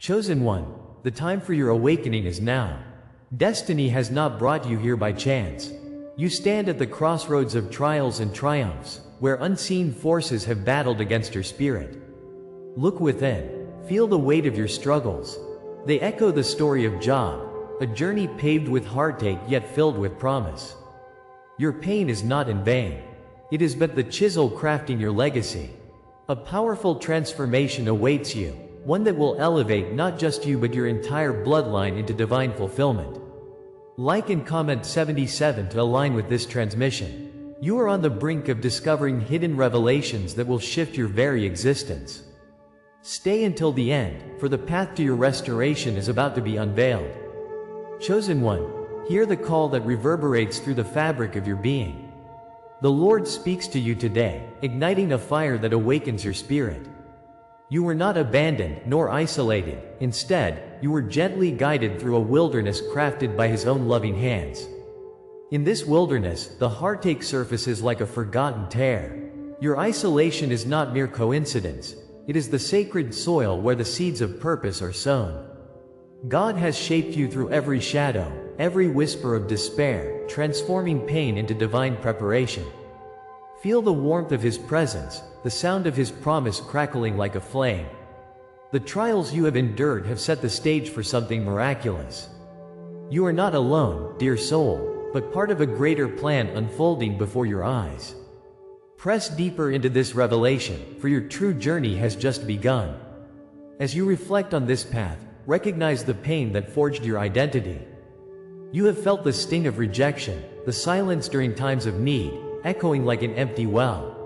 Chosen one, the time for your awakening is now. Destiny has not brought you here by chance. You stand at the crossroads of trials and triumphs, where unseen forces have battled against your spirit. Look within. Feel the weight of your struggles. They echo the story of Job, a journey paved with heartache yet filled with promise. Your pain is not in vain. It is but the chisel crafting your legacy. A powerful transformation awaits you, one that will elevate not just you but your entire bloodline into divine fulfillment. Like and comment 77 to align with this transmission. You are on the brink of discovering hidden revelations that will shift your very existence. Stay until the end, for the path to your restoration is about to be unveiled. Chosen one, hear the call that reverberates through the fabric of your being. The Lord speaks to you today, igniting a fire that awakens your spirit. You were not abandoned nor isolated. Instead, you were gently guided through a wilderness crafted by His own loving hands. In this wilderness, the heartache surfaces like a forgotten tear. Your isolation is not mere coincidence. It is the sacred soil where the seeds of purpose are sown. God has shaped you through every shadow, every whisper of despair, transforming pain into divine preparation. Feel the warmth of His presence, the sound of His promise crackling like a flame. The trials you have endured have set the stage for something miraculous. You are not alone, dear soul, but part of a greater plan unfolding before your eyes. Press deeper into this revelation, for your true journey has just begun. As you reflect on this path, recognize the pain that forged your identity. You have felt the sting of rejection, the silence during times of need, echoing like an empty well.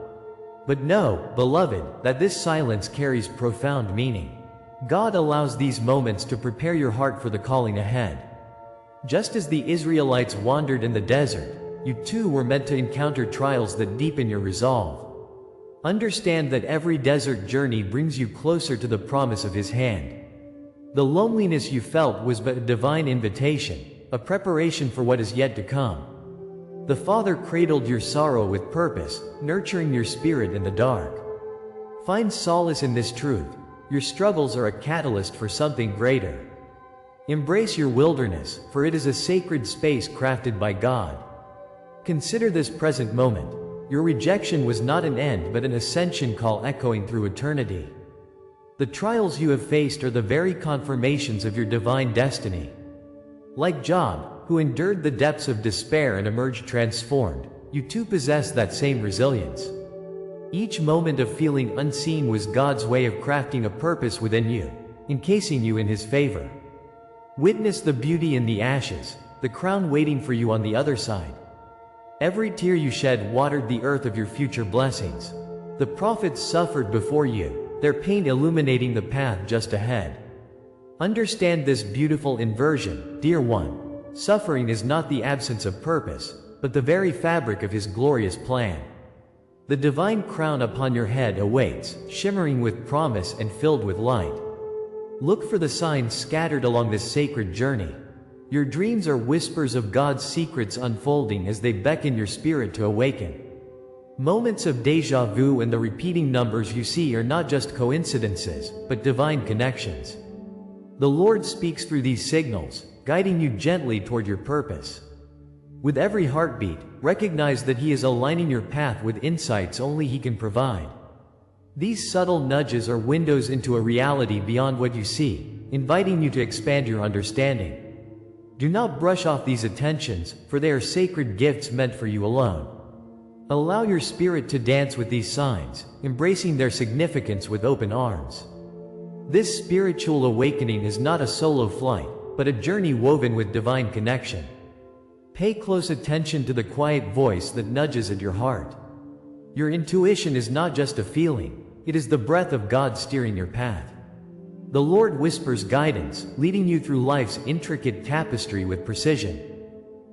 But know, beloved, that this silence carries profound meaning. God allows these moments to prepare your heart for the calling ahead. Just as the Israelites wandered in the desert, you too were meant to encounter trials that deepen your resolve. Understand that every desert journey brings you closer to the promise of His hand. The loneliness you felt was but a divine invitation, a preparation for what is yet to come. The Father cradled your sorrow with purpose, nurturing your spirit in the dark. Find solace in this truth. Your struggles are a catalyst for something greater. Embrace your wilderness, for it is a sacred space crafted by God. Consider this present moment. Your rejection was not an end but an ascension call echoing through eternity. The trials you have faced are the very confirmations of your divine destiny. Like Job, who endured the depths of despair and emerged transformed, you too possess that same resilience. Each moment of feeling unseen was God's way of crafting a purpose within you, encasing you in His favor. Witness the beauty in the ashes, the crown waiting for you on the other side. Every tear you shed watered the earth of your future blessings. The prophets suffered before you, their pain illuminating the path just ahead. Understand this beautiful inversion, dear one. Suffering is not the absence of purpose, but the very fabric of His glorious plan. The divine crown upon your head awaits, shimmering with promise and filled with light. Look for the signs scattered along this sacred journey. Your dreams are whispers of God's secrets unfolding as they beckon your spirit to awaken. Moments of déjà vu and the repeating numbers you see are not just coincidences, but divine connections. The Lord speaks through these signals, guiding you gently toward your purpose. With every heartbeat, recognize that He is aligning your path with insights only He can provide. These subtle nudges are windows into a reality beyond what you see, inviting you to expand your understanding. Do not brush off these attentions, for they are sacred gifts meant for you alone. Allow your spirit to dance with these signs, embracing their significance with open arms. This spiritual awakening is not a solo flight, but a journey woven with divine connection. Pay close attention to the quiet voice that nudges at your heart. Your intuition is not just a feeling, it is the breath of God steering your path. The Lord whispers guidance, leading you through life's intricate tapestry with precision.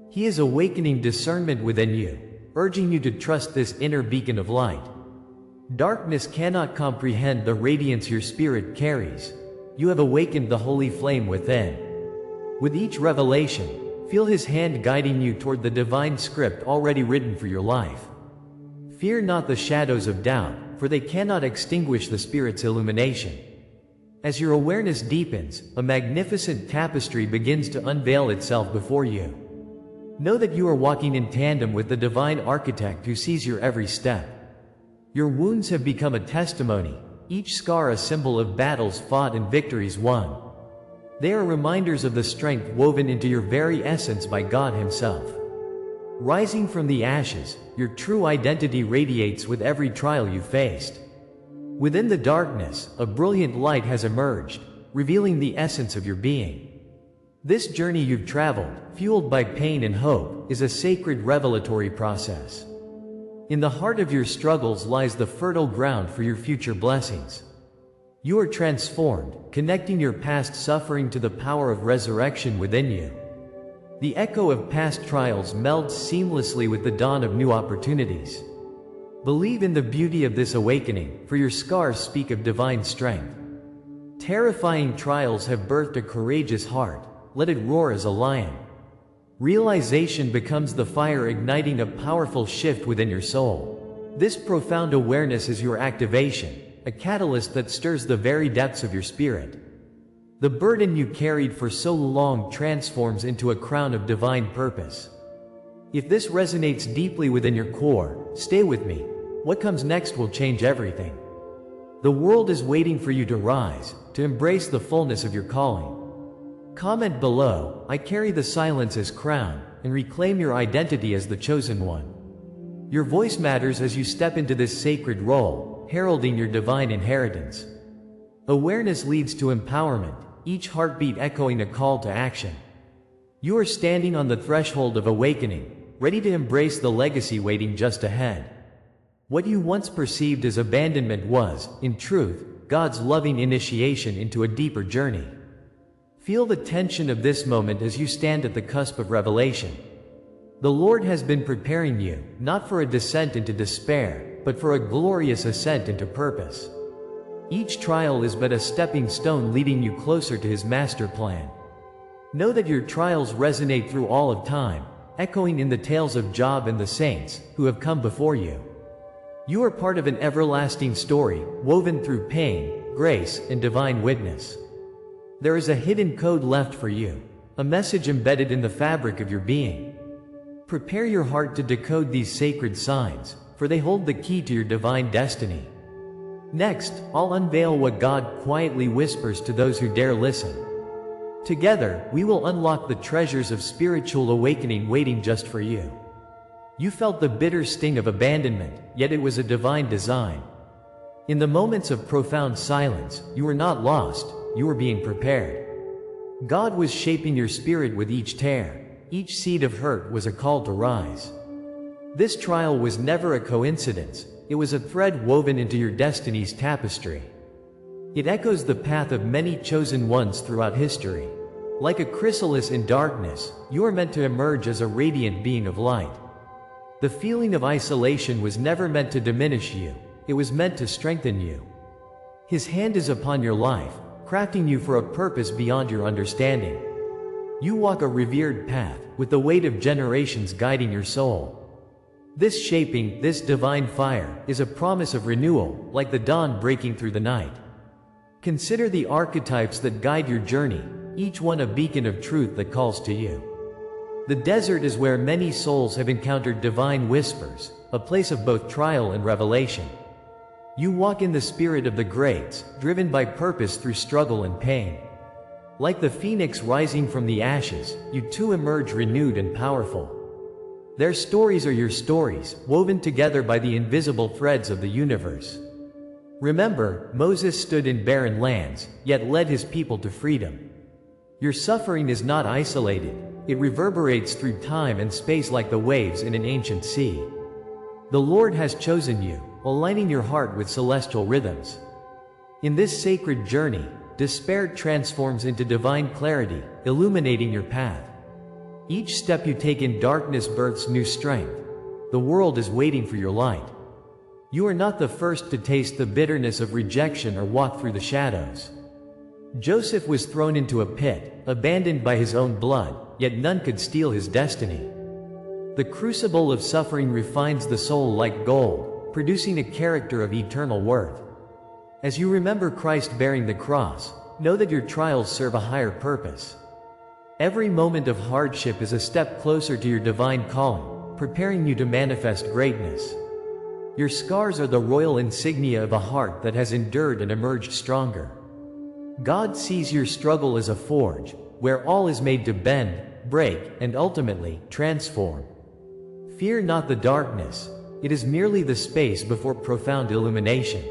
He is awakening discernment within you, urging you to trust this inner beacon of light. Darkness cannot comprehend the radiance your spirit carries. You have awakened the holy flame within. With each revelation, feel His hand guiding you toward the divine script already written for your life. Fear not the shadows of doubt, for they cannot extinguish the Spirit's illumination. As your awareness deepens, a magnificent tapestry begins to unveil itself before you. Know that you are walking in tandem with the divine architect who sees your every step. Your wounds have become a testimony, each scar a symbol of battles fought and victories won. They are reminders of the strength woven into your very essence by God Himself. Rising from the ashes, your true identity radiates with every trial you faced. Within the darkness, a brilliant light has emerged, revealing the essence of your being. This journey you've traveled, fueled by pain and hope, is a sacred revelatory process. In the heart of your struggles lies the fertile ground for your future blessings. You are transformed, connecting your past suffering to the power of resurrection within you. The echo of past trials melds seamlessly with the dawn of new opportunities. Believe in the beauty of this awakening, for your scars speak of divine strength. Terrifying trials have birthed a courageous heart. Let it roar as a lion. Realization becomes the fire igniting a powerful shift within your soul. This profound awareness is your activation, a catalyst that stirs the very depths of your spirit. The burden you carried for so long transforms into a crown of divine purpose. If this resonates deeply within your core, stay with me. What comes next will change everything. The world is waiting for you to rise, to embrace the fullness of your calling. Comment below, "I carry the silence as crown," and reclaim your identity as the chosen one. Your voice matters as you step into this sacred role, heralding your divine inheritance. Awareness leads to empowerment, each heartbeat echoing a call to action. You are standing on the threshold of awakening, ready to embrace the legacy waiting just ahead. What you once perceived as abandonment was, in truth, God's loving initiation into a deeper journey. Feel the tension of this moment as you stand at the cusp of revelation. The Lord has been preparing you, not for a descent into despair, but for a glorious ascent into purpose. Each trial is but a stepping stone leading you closer to His master plan. Know that your trials resonate through all of time, echoing in the tales of Job and the saints who have come before you. You are part of an everlasting story, woven through pain, grace, and divine witness. There is a hidden code left for you, a message embedded in the fabric of your being. Prepare your heart to decode these sacred signs, for they hold the key to your divine destiny. Next, I'll unveil what God quietly whispers to those who dare listen. Together, we will unlock the treasures of spiritual awakening waiting just for you. You felt the bitter sting of abandonment, yet it was a divine design. In the moments of profound silence, you were not lost, you were being prepared. God was shaping your spirit with each tear. Each seed of hurt was a call to rise. This trial was never a coincidence, it was a thread woven into your destiny's tapestry. It echoes the path of many chosen ones throughout history. Like a chrysalis in darkness, you are meant to emerge as a radiant being of light. The feeling of isolation was never meant to diminish you, it was meant to strengthen you. His hand is upon your life, crafting you for a purpose beyond your understanding. You walk a revered path, with the weight of generations guiding your soul. This shaping, this divine fire, is a promise of renewal, like the dawn breaking through the night. Consider the archetypes that guide your journey, each one a beacon of truth that calls to you. The desert is where many souls have encountered divine whispers, a place of both trial and revelation. You walk in the spirit of the greats, driven by purpose through struggle and pain. Like the phoenix rising from the ashes, you too emerge renewed and powerful. Their stories are your stories, woven together by the invisible threads of the universe. Remember, Moses stood in barren lands, yet led his people to freedom. Your suffering is not isolated, it reverberates through time and space like the waves in an ancient sea. The Lord has chosen you, aligning your heart with celestial rhythms. In this sacred journey, despair transforms into divine clarity, illuminating your path. Each step you take in darkness births new strength. The world is waiting for your light. You are not the first to taste the bitterness of rejection or walk through the shadows. Joseph was thrown into a pit, abandoned by his own blood, yet none could steal his destiny. The crucible of suffering refines the soul like gold, producing a character of eternal worth. As you remember Christ bearing the cross, know that your trials serve a higher purpose. Every moment of hardship is a step closer to your divine calling, preparing you to manifest greatness. Your scars are the royal insignia of a heart that has endured and emerged stronger. God sees your struggle as a forge, where all is made to bend, break, and ultimately transform. Fear not the darkness, it is merely the space before profound illumination.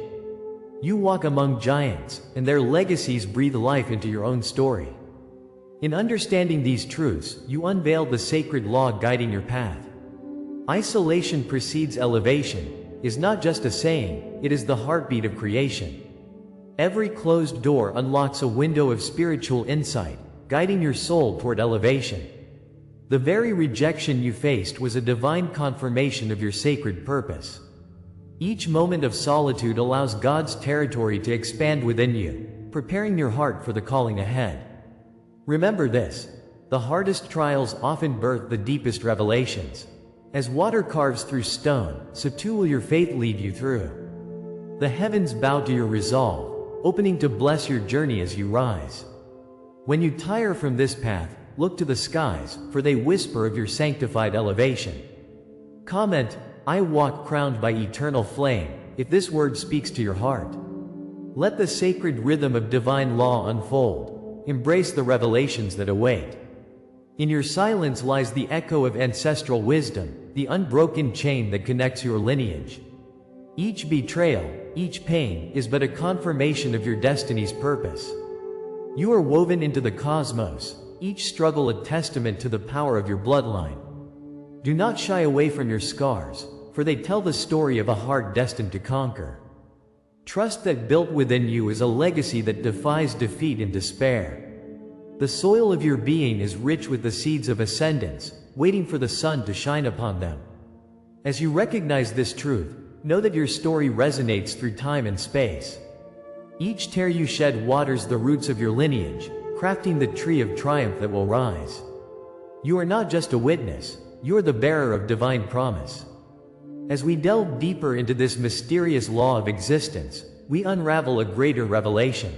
You walk among giants, and their legacies breathe life into your own story. In understanding these truths, you unveil the sacred law guiding your path. Isolation precedes elevation is not just a saying, it is the heartbeat of creation. Every closed door unlocks a window of spiritual insight, guiding your soul toward elevation. The very rejection you faced was a divine confirmation of your sacred purpose. Each moment of solitude allows God's territory to expand within you, preparing your heart for the calling ahead. Remember this: the hardest trials often birth the deepest revelations. As water carves through stone, so too will your faith lead you through. The heavens bow to your resolve, opening to bless your journey as you rise. When you tire from this path, look to the skies, for they whisper of your sanctified elevation. Comment, "I walk crowned by eternal flame," if this word speaks to your heart. Let the sacred rhythm of divine law unfold. Embrace the revelations that await. In your silence lies the echo of ancestral wisdom, the unbroken chain that connects your lineage. Each betrayal, each pain, is but a confirmation of your destiny's purpose. You are woven into the cosmos, each struggle a testament to the power of your bloodline. Do not shy away from your scars, for they tell the story of a heart destined to conquer. Trust that built within you is a legacy that defies defeat and despair. The soil of your being is rich with the seeds of ascendance, waiting for the sun to shine upon them. As you recognize this truth, know that your story resonates through time and space. Each tear you shed waters the roots of your lineage, crafting the tree of triumph that will rise. You are not just a witness, you are the bearer of divine promise. As we delve deeper into this mysterious law of existence, we unravel a greater revelation.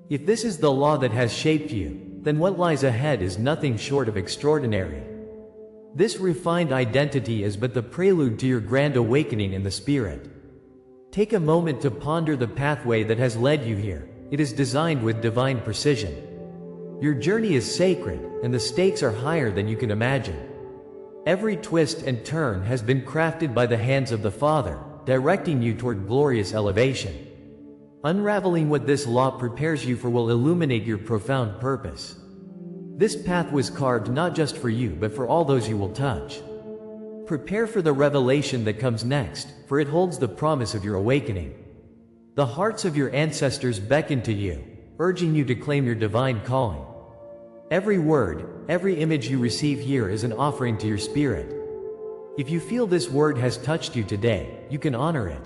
If this is the law that has shaped you, then what lies ahead is nothing short of extraordinary. This refined identity is but the prelude to your grand awakening in the spirit. Take a moment to ponder the pathway that has led you here. It is designed with divine precision. Your journey is sacred, and the stakes are higher than you can imagine. Every twist and turn has been crafted by the hands of the Father, directing you toward glorious elevation. Unraveling what this law prepares you for will illuminate your profound purpose. This path was carved not just for you but for all those you will touch. Prepare for the revelation that comes next, for it holds the promise of your awakening. The hearts of your ancestors beckon to you, urging you to claim your divine calling. Every word, every image you receive here is an offering to your spirit. If you feel this word has touched you today, you can honor it.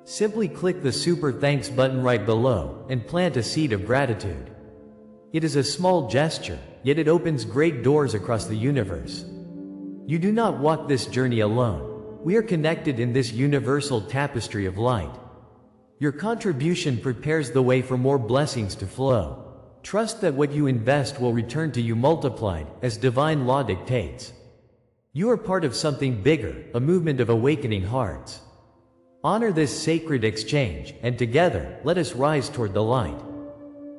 Simply click the Super Thanks button right below and plant a seed of gratitude. It is a small gesture, yet it opens great doors across the universe. You do not walk this journey alone. We are connected in this universal tapestry of light. Your contribution prepares the way for more blessings to flow. Trust that what you invest will return to you multiplied, as divine law dictates. You are part of something bigger, a movement of awakening hearts. Honor this sacred exchange, and together, let us rise toward the light.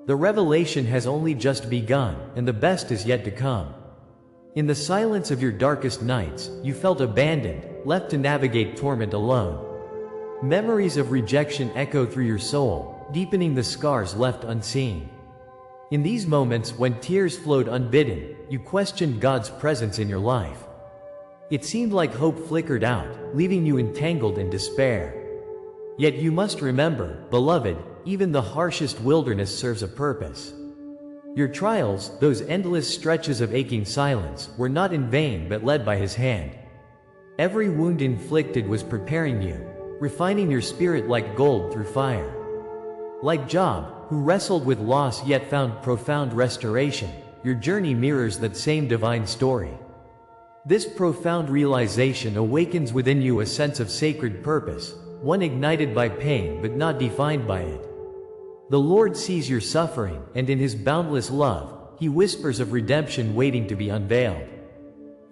The revelation has only just begun, and the best is yet to come. In the silence of your darkest nights, you felt abandoned, left to navigate torment alone. Memories of rejection echo through your soul, deepening the scars left unseen. In these moments, when tears flowed unbidden, you questioned God's presence in your life. It seemed like hope flickered out, leaving you entangled in despair. Yet you must remember, beloved, even the harshest wilderness serves a purpose. Your trials, those endless stretches of aching silence, were not in vain but led by His hand. Every wound inflicted was preparing you, refining your spirit like gold through fire. Like Job, who wrestled with loss yet found profound restoration, your journey mirrors that same divine story. This profound realization awakens within you a sense of sacred purpose, one ignited by pain but not defined by it. The Lord sees your suffering, and in His boundless love, He whispers of redemption waiting to be unveiled.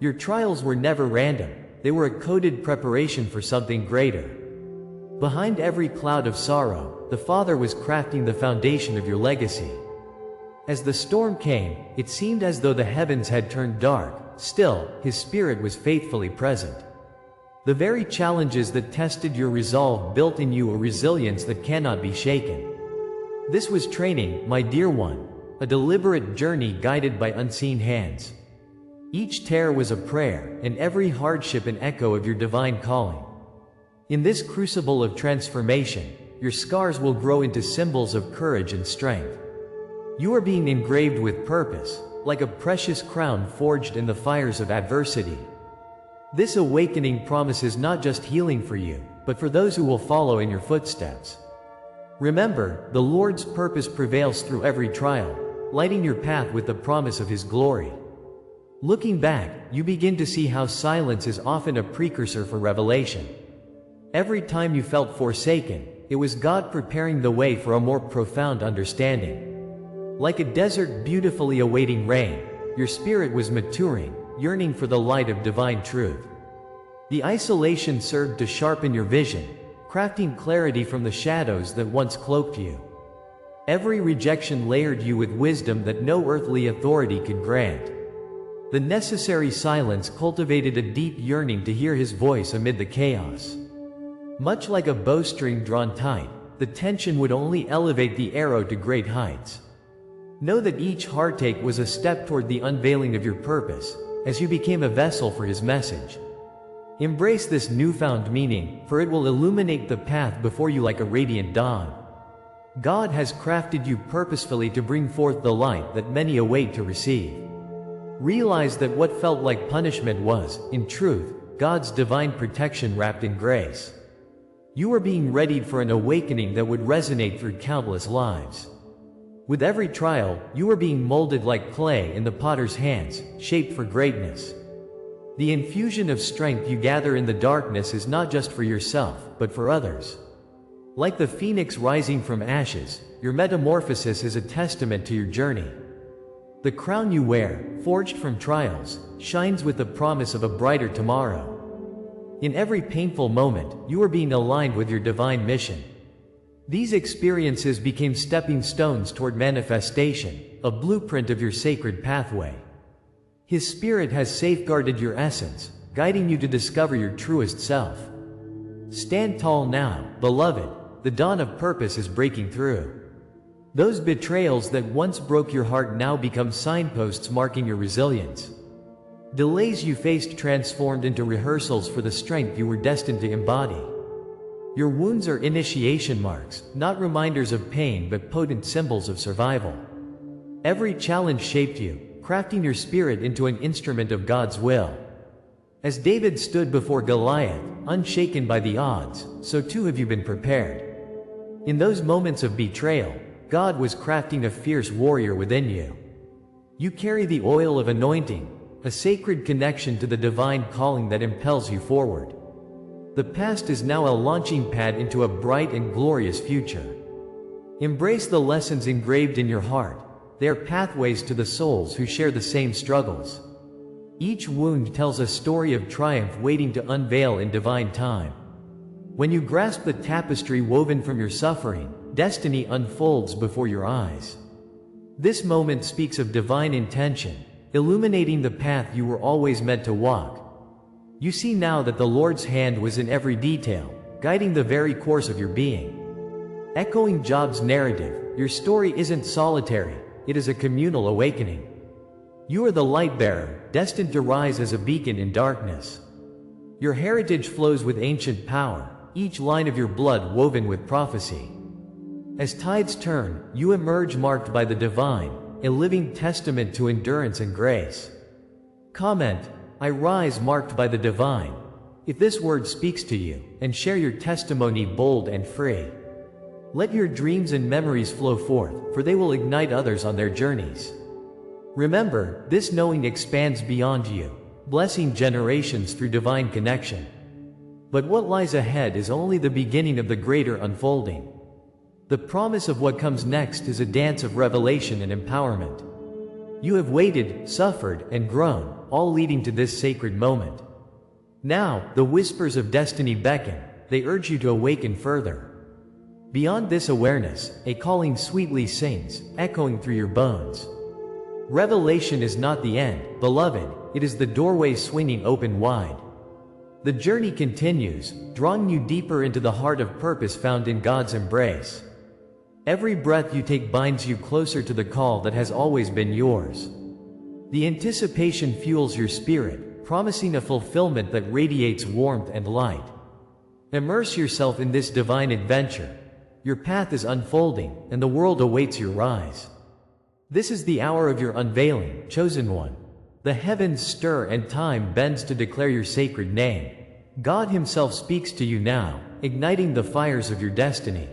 Your trials were never random, they were a coded preparation for something greater. Behind every cloud of sorrow, the Father was crafting the foundation of your legacy. As the storm came, it seemed as though the heavens had turned dark. Still, His Spirit was faithfully present. The very challenges that tested your resolve built in you a resilience that cannot be shaken. This was training, my dear one, a deliberate journey guided by unseen hands. Each tear was a prayer, and every hardship an echo of your divine calling. In this crucible of transformation, your scars will grow into symbols of courage and strength. You are being engraved with purpose, like a precious crown forged in the fires of adversity. This awakening promises not just healing for you, but for those who will follow in your footsteps. Remember, the Lord's purpose prevails through every trial, lighting your path with the promise of His glory. Looking back, you begin to see how silence is often a precursor for revelation. Every time you felt forsaken, it was God preparing the way for a more profound understanding. Like a desert beautifully awaiting rain, your spirit was maturing, yearning for the light of divine truth. The isolation served to sharpen your vision, crafting clarity from the shadows that once cloaked you. Every rejection layered you with wisdom that no earthly authority could grant. The necessary silence cultivated a deep yearning to hear His voice amid the chaos. Much like a bowstring drawn tight, the tension would only elevate the arrow to great heights. Know that each heartache was a step toward the unveiling of your purpose, as you became a vessel for His message. Embrace this newfound meaning, for it will illuminate the path before you like a radiant dawn. God has crafted you purposefully to bring forth the light that many await to receive. Realize that what felt like punishment was, in truth, God's divine protection wrapped in grace. You are being readied for an awakening that would resonate through countless lives. With every trial, you are being molded like clay in the potter's hands, shaped for greatness. The infusion of strength you gather in the darkness is not just for yourself, but for others. Like the phoenix rising from ashes, your metamorphosis is a testament to your journey. The crown you wear, forged from trials, shines with the promise of a brighter tomorrow. In every painful moment, you are being aligned with your divine mission. These experiences became stepping stones toward manifestation, a blueprint of your sacred pathway. His Spirit has safeguarded your essence, guiding you to discover your truest self. Stand tall now, beloved, the dawn of purpose is breaking through. Those betrayals that once broke your heart now become signposts marking your resilience. Delays you faced transformed into rehearsals for the strength you were destined to embody. Your wounds are initiation marks, not reminders of pain but potent symbols of survival. Every challenge shaped you, crafting your spirit into an instrument of God's will. As David stood before Goliath, unshaken by the odds, so too have you been prepared. In those moments of betrayal, God was crafting a fierce warrior within you. You carry the oil of anointing, a sacred connection to the divine calling that impels you forward. The past is now a launching pad into a bright and glorious future. Embrace the lessons engraved in your heart. They are pathways to the souls who share the same struggles. Each wound tells a story of triumph waiting to unveil in divine time. When you grasp the tapestry woven from your suffering, destiny unfolds before your eyes. This moment speaks of divine intention, illuminating the path you were always meant to walk. You see now that the Lord's hand was in every detail, guiding the very course of your being. Echoing Job's narrative, your story isn't solitary, it is a communal awakening. You are the light bearer, destined to rise as a beacon in darkness. Your heritage flows with ancient power, each line of your blood woven with prophecy. As tides turn, you emerge marked by the divine, a living testament to endurance and grace. Comment, I rise marked by the divine, if this word speaks to you, and share your testimony bold and free. Let your dreams and memories flow forth, for they will ignite others on their journeys. Remember, this knowing expands beyond you, blessing generations through divine connection. But what lies ahead is only the beginning of the greater unfolding. The promise of what comes next is a dance of revelation and empowerment. You have waited, suffered, and grown, all leading to this sacred moment. Now, the whispers of destiny beckon, they urge you to awaken further. Beyond this awareness, a calling sweetly sings, echoing through your bones. Revelation is not the end, beloved, it is the doorway swinging open wide. The journey continues, drawing you deeper into the heart of purpose found in God's embrace. Every breath you take binds you closer to the call that has always been yours. The anticipation fuels your spirit, promising a fulfillment that radiates warmth and light. Immerse yourself in this divine adventure. Your path is unfolding, and the world awaits your rise. This is the hour of your unveiling, chosen one. The heavens stir and time bends to declare your sacred name. God Himself speaks to you now, igniting the fires of your destiny.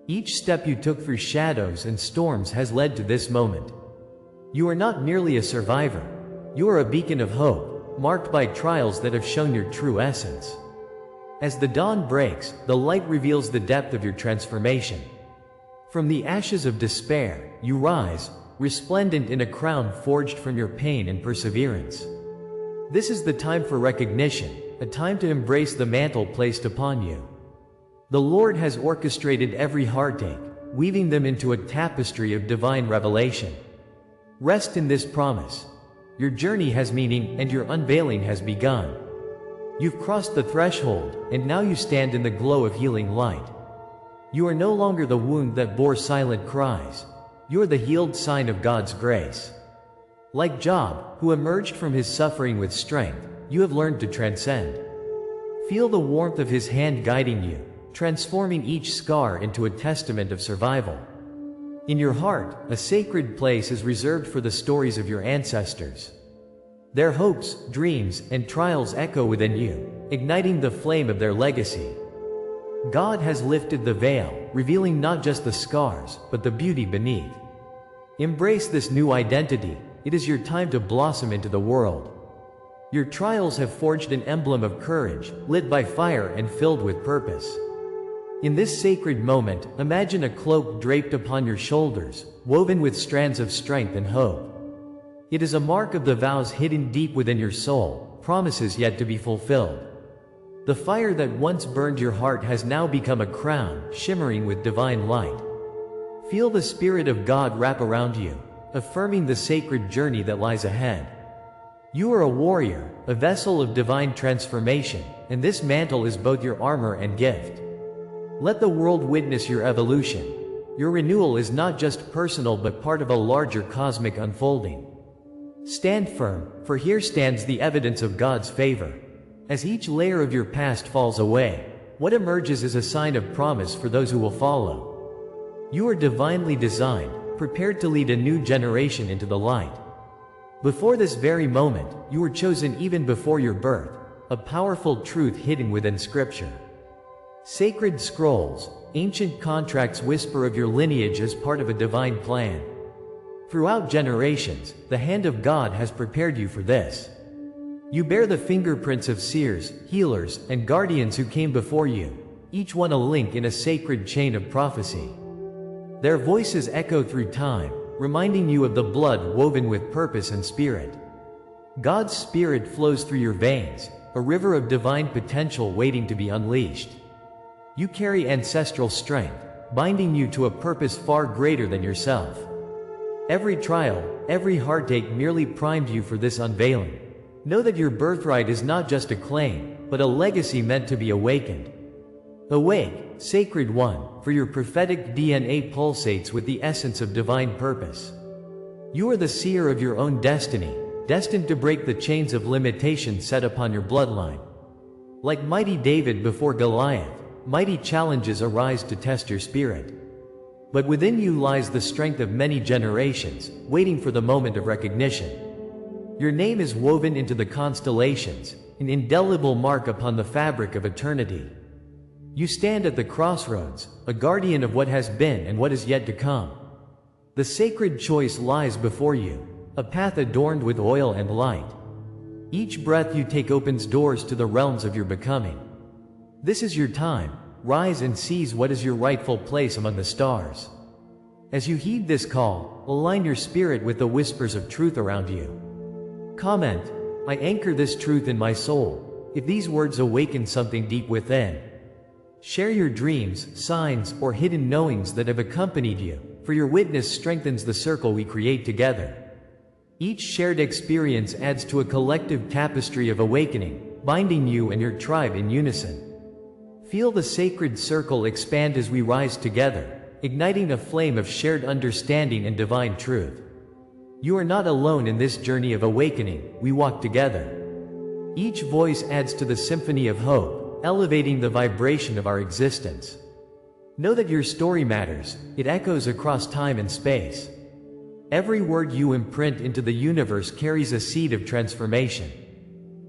Each step you took through shadows and storms has led to this moment. You are not merely a survivor. You are a beacon of hope, marked by trials that have shown your true essence. As the dawn breaks, the light reveals the depth of your transformation. From the ashes of despair, you rise, resplendent in a crown forged from your pain and perseverance. This is the time for recognition, a time to embrace the mantle placed upon you. The Lord has orchestrated every heartache, weaving them into a tapestry of divine revelation. Rest in this promise. Your journey has meaning, and your unveiling has begun. You've crossed the threshold, and now you stand in the glow of healing light. You are no longer the wound that bore silent cries. You are the healed sign of God's grace. Like Job, who emerged from his suffering with strength, you have learned to transcend. Feel the warmth of His hand guiding you, transforming each scar into a testament of survival. In your heart, a sacred place is reserved for the stories of your ancestors. Their hopes, dreams, and trials echo within you, igniting the flame of their legacy. God has lifted the veil, revealing not just the scars, but the beauty beneath. Embrace this new identity. It is your time to blossom into the world. Your trials have forged an emblem of courage, lit by fire and filled with purpose. In this sacred moment, imagine a cloak draped upon your shoulders, woven with strands of strength and hope. It is a mark of the vows hidden deep within your soul, promises yet to be fulfilled. The fire that once burned your heart has now become a crown, shimmering with divine light. Feel the Spirit of God wrap around you, affirming the sacred journey that lies ahead. You are a warrior, a vessel of divine transformation, and this mantle is both your armor and gift. Let the world witness your evolution. Your renewal is not just personal but part of a larger cosmic unfolding. Stand firm, for here stands the evidence of God's favor. As each layer of your past falls away, what emerges is a sign of promise for those who will follow. You are divinely designed, prepared to lead a new generation into the light. Before this very moment, you were chosen even before your birth, a powerful truth hidden within Scripture. Sacred scrolls, ancient contracts whisper of your lineage as part of a divine plan. Throughout generations, the hand of God has prepared you for this. You bear the fingerprints of seers, healers, and guardians who came before you, each one a link in a sacred chain of prophecy. Their voices echo through time, reminding you of the blood woven with purpose and spirit. God's Spirit flows through your veins, a river of divine potential waiting to be unleashed. You carry ancestral strength, binding you to a purpose far greater than yourself. Every trial, every heartache merely primed you for this unveiling. Know that your birthright is not just a claim, but a legacy meant to be awakened. Awake, Sacred One, for your prophetic DNA pulsates with the essence of divine purpose. You are the seer of your own destiny, destined to break the chains of limitation set upon your bloodline. Like mighty David before Goliath, mighty challenges arise to test your spirit. But within you lies the strength of many generations, waiting for the moment of recognition. Your name is woven into the constellations, an indelible mark upon the fabric of eternity. You stand at the crossroads, a guardian of what has been and what is yet to come. The sacred choice lies before you, a path adorned with oil and light. Each breath you take opens doors to the realms of your becoming. This is your time. Rise and seize what is your rightful place among the stars. As you heed this call, align your spirit with the whispers of truth around you. Comment, I anchor this truth in my soul, if these words awaken something deep within. Share your dreams, signs, or hidden knowings that have accompanied you, for your witness strengthens the circle we create together. Each shared experience adds to a collective tapestry of awakening, binding you and your tribe in unison. Feel the sacred circle expand as we rise together, igniting a flame of shared understanding and divine truth. You are not alone in this journey of awakening, we walk together. Each voice adds to the symphony of hope, elevating the vibration of our existence. Know that your story matters, it echoes across time and space. Every word you imprint into the universe carries a seed of transformation.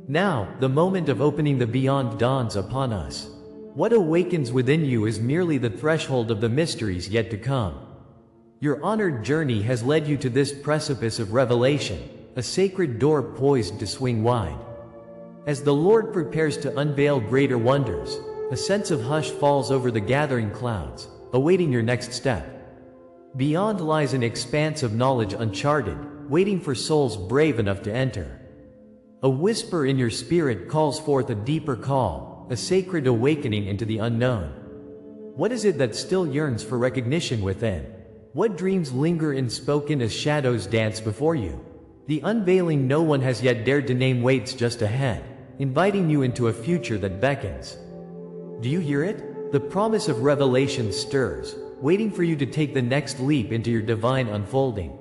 Now, the moment of opening the beyond dawns upon us. What awakens within you is merely the threshold of the mysteries yet to come. Your honored journey has led you to this precipice of revelation, a sacred door poised to swing wide. As the Lord prepares to unveil greater wonders, a sense of hush falls over the gathering clouds, awaiting your next step. Beyond lies an expanse of knowledge uncharted, waiting for souls brave enough to enter. A whisper in your spirit calls forth a deeper call, a sacred awakening into the unknown. What is it that still yearns for recognition within? What dreams linger unspoken as shadows dance before you? The unveiling no one has yet dared to name waits just ahead, inviting you into a future that beckons. Do you hear it? The promise of revelation stirs, waiting for you to take the next leap into your divine unfolding.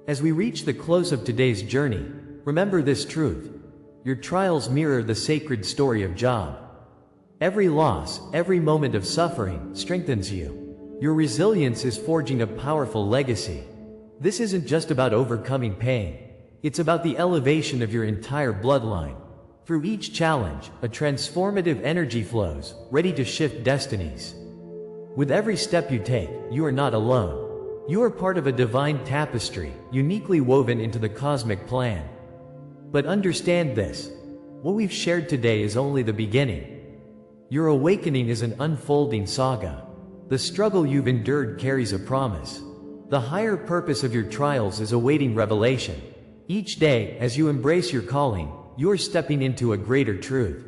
As we reach the close of today's journey, remember this truth. Your trials mirror the sacred story of Job. Every loss, every moment of suffering, strengthens you. Your resilience is forging a powerful legacy. This isn't just about overcoming pain. It's about the elevation of your entire bloodline. Through each challenge, a transformative energy flows, ready to shift destinies. With every step you take, you are not alone. You are part of a divine tapestry, uniquely woven into the cosmic plan. But understand this. What we've shared today is only the beginning. Your awakening is an unfolding saga. The struggle you've endured carries a promise. The higher purpose of your trials is awaiting revelation. Each day, as you embrace your calling, you're stepping into a greater truth.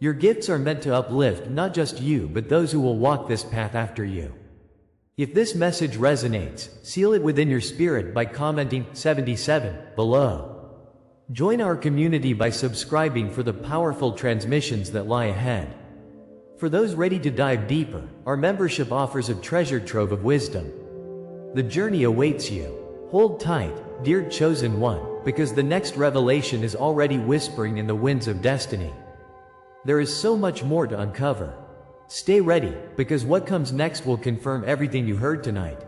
Your gifts are meant to uplift not just you but those who will walk this path after you. If this message resonates, seal it within your spirit by commenting 77 below. Join our community by subscribing for the powerful transmissions that lie ahead. For those ready to dive deeper, our membership offers a treasure trove of wisdom. The journey awaits you. Hold tight, dear chosen one, because the next revelation is already whispering in the winds of destiny. There is so much more to uncover. Stay ready, because what comes next will confirm everything you heard tonight.